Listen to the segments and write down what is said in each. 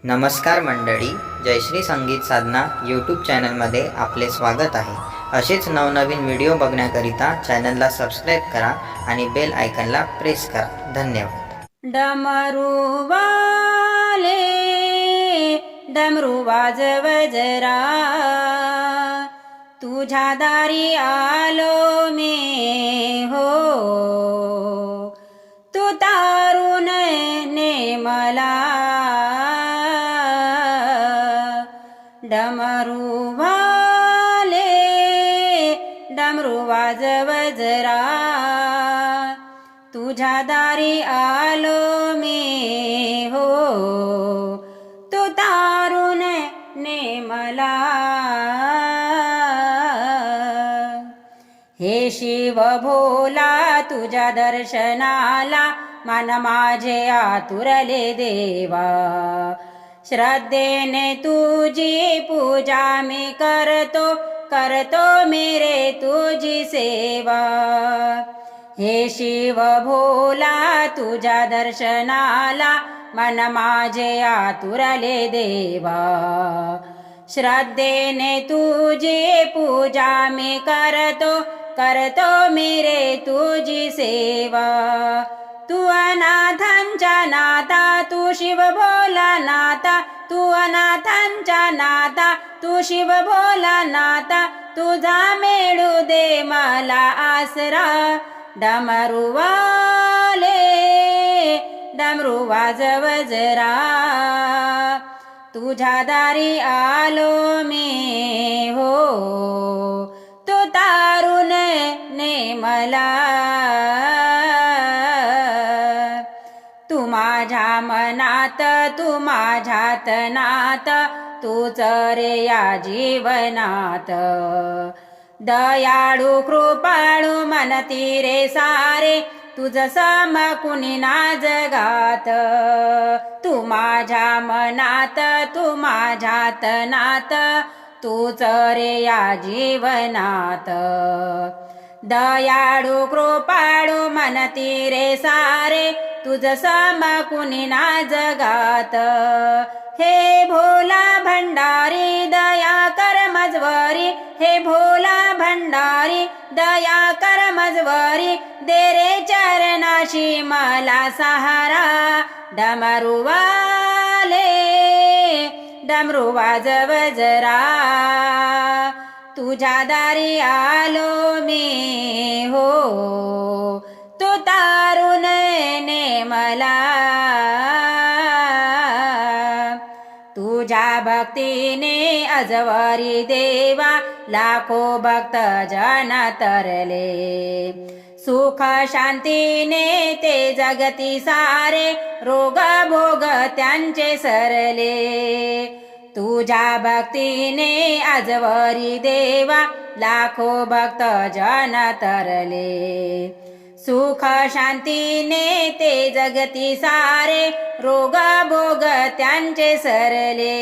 नमस्कार मंडळी, जयश्री संगीत साधना यूट्यूब चॅनलमध्ये आपले स्वागत आहे. असेच नवनवीन व्हिडिओ बघण्याकरिता चॅनलला सबस्क्राईब करा आणि बेल आयकॉनला प्रेस करा. धन्यवाद. डमरू वाले डमरू वाजव जरा, तुझ्या दारी आलो मी हो. तू तारून ने मला, डमरू वाले डमरू वाजव जरा, तुझ्या दारी आलो मी हो. तू तारून ने मला. हे शिव भोला तुझ्या दर्शनाला मन माझे आतुरले देवा. श्रद्धेने तुझी पूजा मी करतो मेरे तुझी सेवा. हे शिव भोला तुझ्या दर्शनाला मन माझे आतुरले देवा. श्रद्धेने तुझी पूजा मी करतो मेरे तुझी सेवा. तू अनाथांच्या नाथा, तू शिव भोला नाथा. तू अनाथांच्या नाथा, तू शिव भोला नाथा. तुझा मिळू दे मला आसरा. डमरू वाले डमरू वाजव जरा, तुझ्या दारी आलो मी हो. तू तारून ने मला. तू माझ्या मनात, तू माझ्यात नात, तूच रे या जीवनात. दयाळू कृपाळू मनती रे सारे, तुझ सम कुणी ना जगात. तू माझ्या मनात, तू माझ्यात नात, तूच रे या जीवनात. दयाळू कृपाळू मनती रे सारे, तुझ सम कुणी ना जगात. हे भोला भंडारी दया कर मजवरी. हे भोला भंडारी दया कर मजवरी. दे रे चरणाशी मला सहारा. डमरू वाले डमरू वाजव जरा, तुझ्या दारी आलो मी हो. तू तारून ने मला. तुझ्या भक्तीने अजवारी देवा, लाखो भक्त जन तरले. सुख शांतीने ते जगती सारे, रोग भोग त्यांचे सरले. तुझ्या भक्तीने अजवारी देवा, लाखो भक्त जन तरले. सुख शांतीने ते जगती सारे, रोग भोग त्यांचे सरले.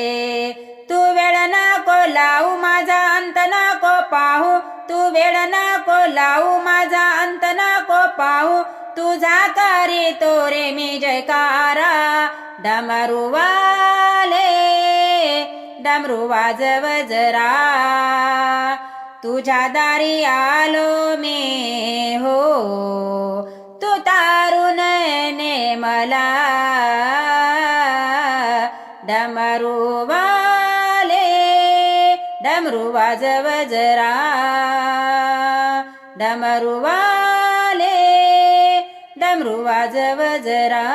तू वेळ नको लावू माझा अंत नको पाहू. तू वेळ नको लावू माझा अंत नको पाहू. तुझा करी तोरे मी जयकारा. डमरू वाले डमरू वाजव जरा, तुझ्या दारी आलो मी हो. तू तारून ने मला. डमरू वाले डमरू वाजव जरा, डमरू वाले डमरू वाजव जरा.